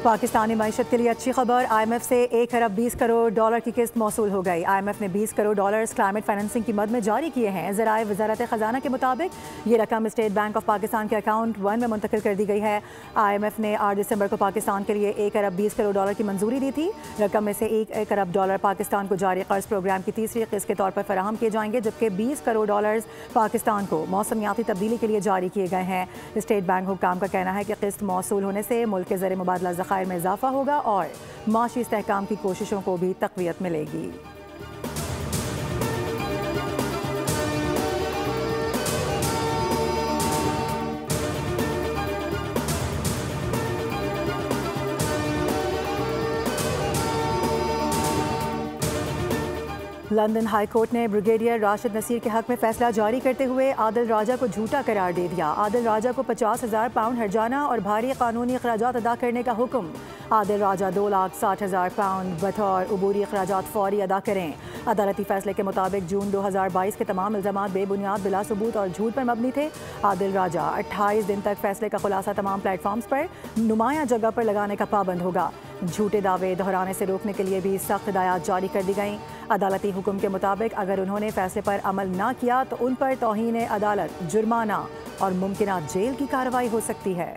पाकिस्तानी मईशत के लिए अच्छी खबर। IMF से 1 अरब 20 करोड़ डॉलर की किस्त मौसूल हो गई। IMF ने 20 करोड़ डॉलर्स क्लाइमेट फाइनेंसिंग की मद में जारी किए हैं। ज़राए वज़ारत ख़जाना के मुताबिक ये रकम स्टेट बैंक ऑफ पाकिस्तान के अकाउंट 1 में मुंतकिल कर दी गई है। IMF ने 8 दिसंबर को पाकिस्तान के लिए 1 अरब 20 करोड़ डॉलर की मंजूरी दी थी। रकम में से 1 अरब डॉलर पाकिस्तान को जारी कर्ज प्रोग्राम की तीसरी किस्त के तौर पर फराहम किए जाएंगे, जबकि 20 करोड़ डॉलर्स पाकिस्तान को मौसमियाती तब्दीली के लिए जारी किए गए हैं। स्टेट बैंक हुक्काम का कहना है कि किस्त मौसूल होने से मुल्क के ज़र मुबादला ज़खायर में इजाफा होगा और माशी इस्तेहकाम की कोशिशों को भी तक़वियत मिलेगी। लंदन हाई कोर्ट ने ब्रिगेडियर राशिद नसीर के हक में फैसला जारी करते हुए आदिल राजा को झूठा करार दे दिया। आदिल राजा को 50,000 पाउंड हर्जाना और भारी कानूनी अखराजात अदा करने का हुक्म। आदिल राजा 2,60,000 पाउंड बतौर उबूरी अखराजात फौरी अदा करें। अदालती फैसले के मुताबिक जून 2022 के तमाम इल्ज़ामात बेबुनियाद, बिला सबूत और झूठ पर मबनी थे। आदिल राजा 28 दिन तक फैसले का खुलासा तमाम प्लेटफॉर्म्स पर नुमाया जगह पर लगाने का पाबंद होगा। झूठे दावे दोहराने से रोकने के लिए भी सख्त हिदायत जारी कर दी गई। अदालती हुक्म के मुताबिक अगर उन्होंने फैसले पर अमल न किया तो उन पर तौहीन अदालत, जुर्माना और मुमकिन जेल की कार्रवाई हो सकती है।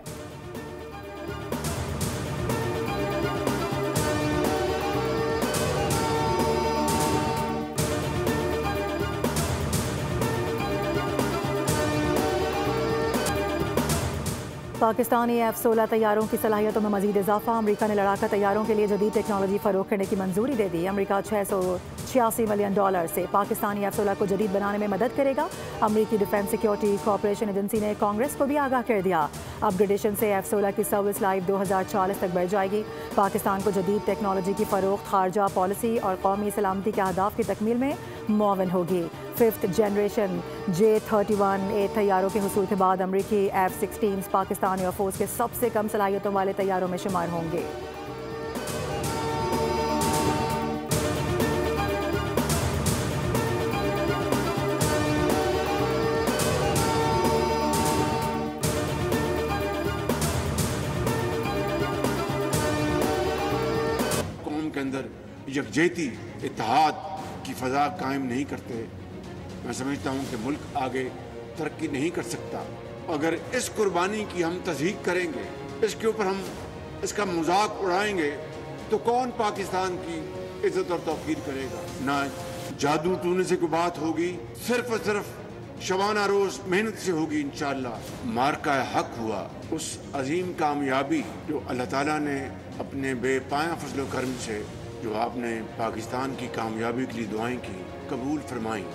पाकिस्तानी F-16 तैयारों की सलाहियतों में मजीद इजाफा। अमरीका ने लड़ाका तैयारों के लिए जदीद टेक्नोलॉजी फरोख्त करने की मंजूरी दे दी। अमरीका $686 मिलियन से पाकिस्तानी F-16 को जदीद बनाने में मदद करेगा। अमरीकी डिफेंस सिक्योरिटी कॉर्पोरेशन एजेंसी ने कांग्रेस को भी आगाह कर दिया। अपग्रेडेशन से F-16 की सर्विस लाइफ 2040 तक बढ़ जाएगी। पाकिस्तान को जदीद टेक्नोलॉजी की फरोख्त खारजा पॉलिसी और कौमी सलामती के अहदाफ की तकमील में मुआवन होगी। 5th जनरेशन J-31A तैयारों के हुसूल के बाद अमरीकी F-16 पाकिस्तान एयरफोर्स के सबसे कम सलाहियतों वाले तैयारों में शुमार होंगे। कौम के अंदर यकजहती इत्तेहाद की फजा कायम नहीं करते, मैं समझता हूँ कि मुल्क आगे तरक्की नहीं कर सकता। अगर इस कुर्बानी की हम तस्दीक करेंगे, इसके ऊपर हम इसका मजाक उड़ाएंगे, तो कौन पाकिस्तान की इज्जत और तौकीर करेगा। ना जादू टूने से कोई बात होगी, सिर्फ और सिर्फ शबाना रोज मेहनत से होगी। इंशाअल्लाह मार्का हक हुआ, उस अजीम कामयाबी जो अल्लाह ताला ने अपने बेपाया फजल करम से जो आपने पाकिस्तान की कामयाबी के लिए दुआएं की, कबूल फरमाई।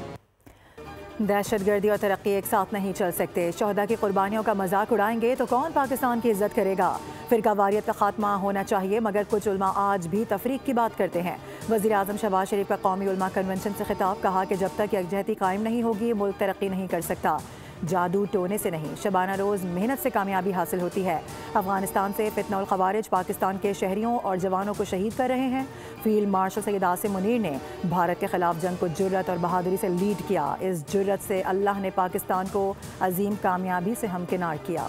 दहशतगर्दी और तरक्की एक साथ नहीं चल सकते। शहदा की कुर्बानियों का मजाक उड़ाएंगे तो कौन पाकिस्तान की इज्जत करेगा। फिरका वारियत का खात्मा होना चाहिए, मगर कुछ उलमा आज भी तफरीक की बात करते हैं। वज़ीर आज़म शहबाज शरीफ का कौमी उलमा कन्वेंशन से खिताब, कहा कि जब तक यकजहती कायम नहीं होगी मुल्क तरक्की नहीं कर सकता। जादू टोने से नहीं, शबाना रोज़ मेहनत से कामयाबी हासिल होती है। अफगानिस्तान से फितनउल खवारिज पाकिस्तान के शहरियों और जवानों को शहीद कर रहे हैं। फील्ड मार्शल सैयद आसिम मुनीर ने भारत के खिलाफ जंग को जुर्रत और बहादुरी से लीड किया। इस जुर्रत से अल्लाह ने पाकिस्तान को अजीम कामयाबी से हमकिनार किया।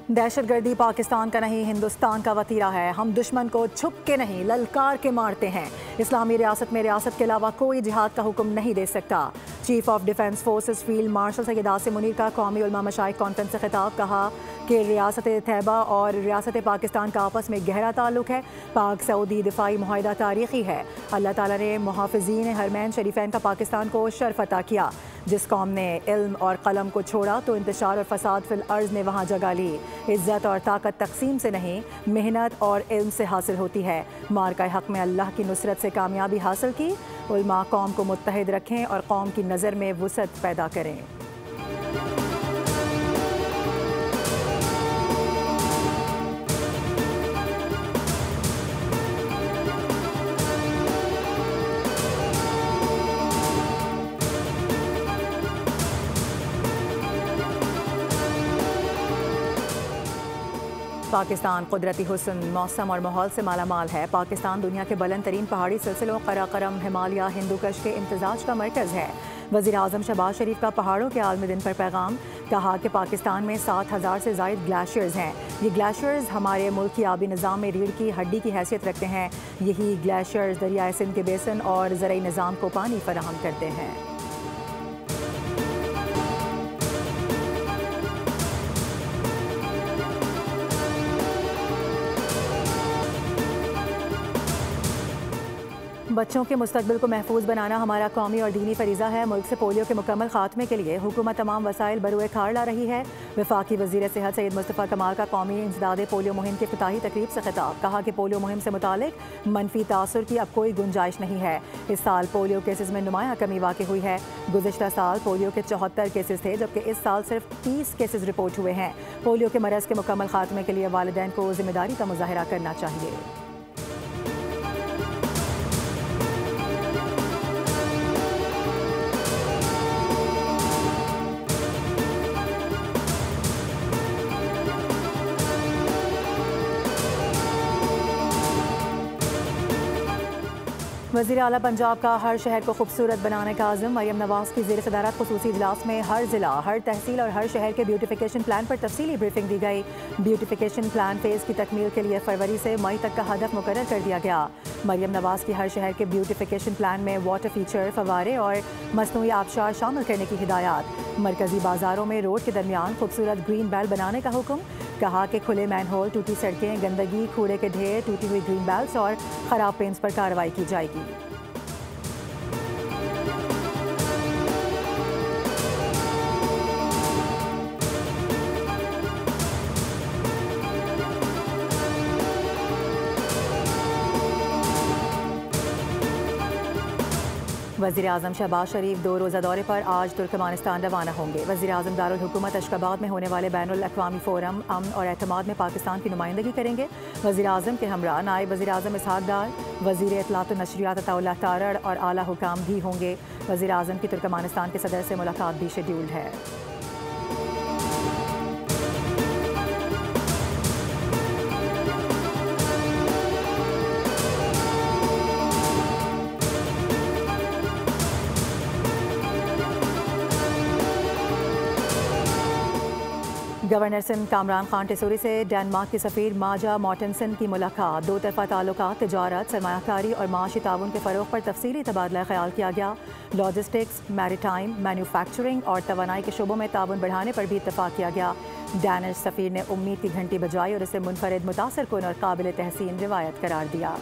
दहशतगर्दी पाकिस्तान का नहीं, हिंदुस्तान का वतीरा है। हम दुश्मन को छुप के नहीं, ललकार के मारते हैं। इस्लामी रियासत में रियासत के अलावा कोई जिहाद का हुक्म नहीं दे सकता। Chief of defence forces field marshal Syed Asim Munir का कौमी उलमा मशाइख कॉन्फ्रेंस से खिताब, कहा कि रियासत तैयबा और रियासत पाकिस्तान का आपस में गहरा ताल्लुक है। पाक सऊदी दिफाई मुआहिदा तारीखी है। अल्लाह ताला ने मुहाफ़िज़ीन हरमैन शरीफैन का पाकिस्तान को शर्फ अता किया। जिस कौम ने इल्म और कलम को छोड़ा तो इंतशार और फसाद फिल अर्ज़ ने वहाँ जगह ली। इज़्ज़त और ताकत तकसीम से नहीं, मेहनत और इल्म से हासिल होती है। मार्का हक़ में अल्लाह की नुसरत से कामयाबी हासिल की। उलमा कौम को मुत्तहिद रखें और कौम की नज़र में वुसअत पैदा करें। पाकिस्तान कुदरती हुस्न, मौसम और माहौल से मालामाल है। पाकिस्तान दुनिया के बुलंद तरीन पहाड़ी सिलसिलों कराकरम, हिमालय, हिंदूकश के इम्तिजाज का मरकज़ है। वज़ीर आज़म शहबाज शरीफ का पहाड़ों के आलमी दिन पर पैगाम, कहा कि पाकिस्तान में 7,000 से ज़ायद ग्लेशियर्स हैं। ये ग्लेशियर्स हमारे मुल्क की आबी निज़ाम में रीढ़ की हड्डी की हैसियत रखते हैं। यही ग्लेशियर्स दरियाए सिंध के बेसन और ज़रई निज़ाम को पानी फराहम करते हैं। बच्चों के मुस्तकबिल को महफूज बनाना हमारा कौमी और दीनी फरीज़ा है। मुल्क से पोलियो के मुकम्मल खात्मे के लिए हुकूमत तमाम वसाइल बरूए खार ला रही है। वफाकी वज़ीर सेहत सैयद मुस्तफ़ा कमाल का कौमी इंसदाद पोलियो मुहिम की इफ्तिताही तकरीब से खिताब, कहा कि पोलियो मुहिम से मुतालिक मनफी तासुर की अब कोई गुंजाइश नहीं है। इस साल पोलियो केसेस में नुमाया कमी वाक़ हुई है। गुज़िश्ता साल पोलियो के 74 केसेस थे, जबकि इस साल सिर्फ 30 केसेस रिपोर्ट हुए हैं। पोलियो के मरज़ के मुकम्मल खात्मे के लिए वालिदैन को जिम्मेदारी का मुजाहरा करना चाहिए। वज़ीर आला पंजाब का हर शहर को खूबसूरत बनाने का आज़म, मरियम नवाज़ की ज़ेर सदारत खुसूसी इजलास में हर ज़िला, हर तहसील और हर शहर के ब्यूटिफिकेशन प्लान पर तफसीली ब्रीफिंग दी गई। ब्यूटिफिकेशन प्लान फेज़ की तकमील के लिए फरवरी से मई तक का हदफ मुकर्रर कर दिया गया। मरियम नवाज़ की हर शहर के ब्यूटिफिकेशन प्लान में वाटर फीचर, फवारे और मसनूई आबशार शामिल करने की हिदायत। मरकजी बाजारों में रोड के दरमियान खूबसूरत ग्रीन बेल्ट बनाने का हुक्म, कहा कि खुले मैन होल, टूटी सड़कें, गंदगी, कूड़े के ढेर, टूटी हुई ग्रीन बेल्ट्स और ख़राब पेंट्स पर कार्रवाई की जाएगी। वज़ीर आज़म शहबाज शरीफ 2 रोज़ा दौरे पर आज तुर्कमानिस्तान रवाना होंगे। वज़ीर आज़म दारुल हुकूमत अशकाबाद में होने वाले बैनुल अक़वामी फ़ोरम अमन और एतमाद में पाकिस्तान की नुमाइंदगी करेंगे। वज़ीर आज़म के हमरा नायब वज़ीर आज़म इसहाक़ डार, वज़ीर इत्तलात व नशरियात अताउल्लाह तारड़ और आला हुकाम भी होंगे। वज़ीर आज़म की तुर्कमानिस्तान के सदर से मुलाकात भी शेड्यूल्ड है। गवर्नर सिंध कामरान खान टेसूरी से डेनमार्क की सफ़ीर माजा मॉर्टेंसन की मुलाकात। 2 तरफ़ा ताल्लुकात, तिजारत, सरमायाकारी और माशी ताउन के फ़रोग़ पर तफसीली तबादला ख्याल किया गया। लॉजिस्टिक्स, मैरीटाइम, मैन्युफैक्चरिंग और तवानाई के शोबों में ताउन बढ़ाने पर भी इत्तफ़ाक़ किया गया। डैनिश सफ़ीर ने उम्मीद की घंटी बजाई और इसे मुनफरिद, मुतासिरकुन और काबिल तहसीन रिवायत करार दिया।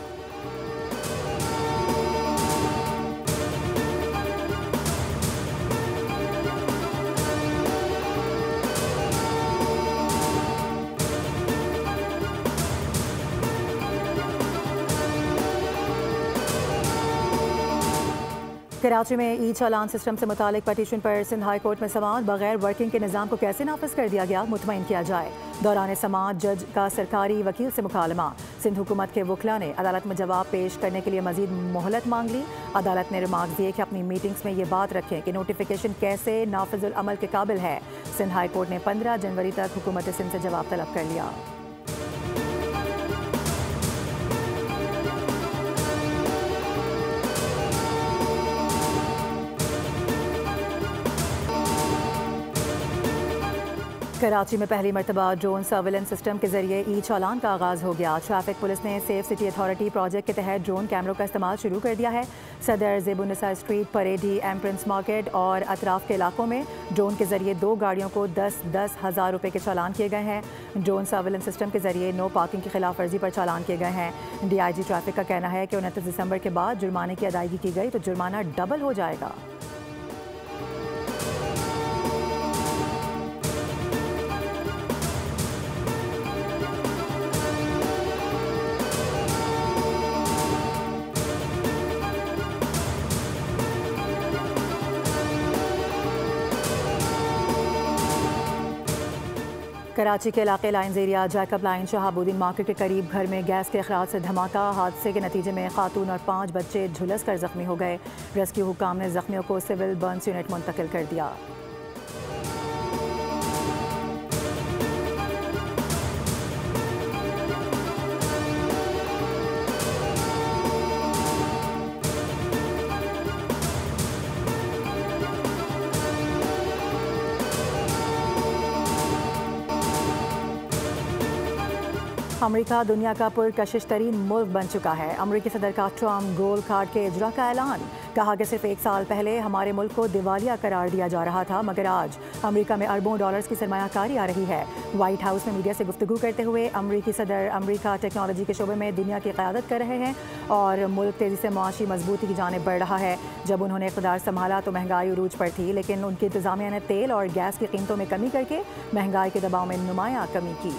कराची में ई चालान सिस्टम से मुतालिक पटिशन पर सिंध हाई कोर्ट में समाअत, बगैर वर्किंग के निज़ाम को कैसे नाफिज कर दिया गया, मुतमईन किया जाए। दौरान समाअत जज का सरकारी वकील से मुकालमा। सिंध हुकूमत के वकला ने अदालत में जवाब पेश करने के लिए मजीद मोहलत मांग ली। अदालत ने रिमार्क दिए कि अपनी मीटिंग्स में ये बात रखें कि नोटिफिकेशन कैसे नाफिजुल अमल के काबिल है। सिंध हाई कोर्ट ने 15 जनवरी तक हुकूमत सिंध से जवाब तलब कर लिया। कराची में पहली मरतबा ड्रोन सर्विलेंस सिस्टम के जरिए ई चालान का आगाज़ हो गया। ट्रैफिक पुलिस ने सेफ सिटी अथॉरिटी प्रोजेक्ट के तहत ड्रोन कैमरों का इस्तेमाल शुरू कर दिया है। सदर, ज़ेबुन्निसा स्ट्रीट, परेडी, एम्प्रिंस मार्केट और अतराफ के इलाकों में ड्रोन के जरिए 2 गाड़ियों को 10-10 हज़ार रुपये के चालान किए गए हैं। ड्रोन सर्विलेंस सिस्टम के जरिए नो पार्किंग की खिलाफ वर्जी पर चालान किए गए हैं। DIG ट्रैफिक का कहना है कि 29 दिसंबर के बाद जुर्माने की अदायगी की गई तो जुर्माना डबल हो जाएगा। कराची के इलाके lines area Jacob line Shahabuddin market के करीब घर में गैस के अखराज से धमाका। हादसे के नतीजे में खातून और 5 बच्चे झुलस कर जख्मी हो गए। रेस्क्यू हुकाम ने जख्मियों को सिविल बर्न्स यूनिट मुंतकिल कर दिया। अमेरिका दुनिया का पुरकशिश तरीन मुल्क बन चुका है। अमेरिकी सदर का ट्रम्प गोल्ड कार्ड के इजरा का ऐलान। कहा कि सिर्फ 1 साल पहले हमारे मुल्क को दिवालिया करार दिया जा रहा था, मगर आज अमेरिका में अरबों डॉलर्स की सरमायाकारी आ रही है। व्हाइट हाउस में मीडिया से गुफ्तगू करते हुए अमेरिकी सदर अमेरिका टेक्नोलॉजी के शोबे में दुनिया की क़यादत कर रहे हैं और मुल्क तेज़ी से मुआशी मजबूती की जानिब बढ़ रहा है। जब उन्होंने इक़्तिदार संभाला तो महंगाई उरूज पर थी, लेकिन उनकी इंतज़ामिया ने तेल और गैस की कीमतों में कमी करके महंगाई के दबाव में नुमाया कमी की।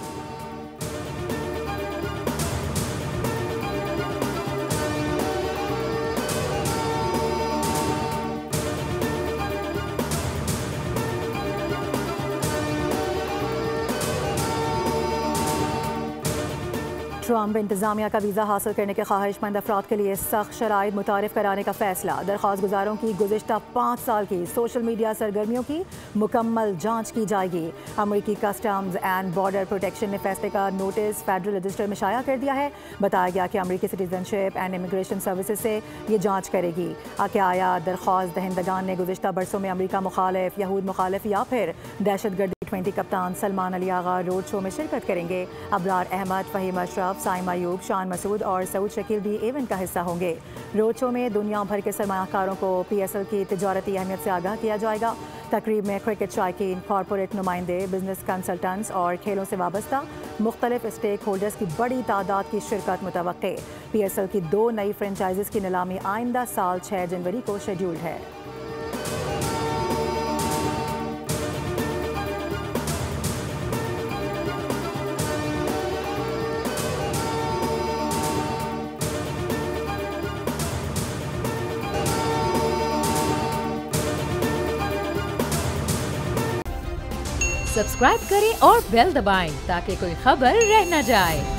ट्रम्प इंतजामिया का वीज़ा हासिल करने के ख्वाहिशमंद अफराद के लिए सख्त शराइत मुतारिफ कराने का फैसला। दरख्वास्त गुजारों की गुज़िश्ता 5 साल की सोशल मीडिया सरगर्मियों की मुकम्मल जांच की जाएगी। अमेरिकी कस्टम्स एंड बॉर्डर प्रोटेक्शन ने फैसले का नोटिस फेडरल रजिस्टर में शाया कर दिया है। बताया गया कि अमेरिकी सिटीजनशिप एंड इमिग्रेशन सर्विसेज से ये जाँच करेगी कि आया दरख्वास्त दहिंदगान ने गुज़िश्ता बरसों में अमेरिका मुखालिफ, यहूद मुखालिफ या फिर दहशतगर्दी 20 कप्तान सलमान अली आगा रोड शो में शिरकत करेंगे। अबरार अहमद, फ़हीम अशरफ, साइमा अयूब, शान मसूद और सऊद शकील भी इवेंट का हिस्सा होंगे। रोड शो में दुनिया भर के सरमायाकारों को PSL की तिजारती अहमियत से आगाह किया जाएगा। तकरीब में क्रिकेट शायकीन, कॉरपोरेट नुमाइंदे, बिजनेस कंसल्टेंट्स और खेलों से वाबस्ता मुख्तलिफ स्टेक होल्डर्स की बड़ी तादाद की शिरकत मुतवक्के। PSL की 2 नई फ्रेंचाइजीज़ की नीलामी आइंदा साल 6 जनवरी को शेड्यूल्ड है। सब्सक्राइब करें और बेल दबाएं ताकि कोई खबर रह न जाए।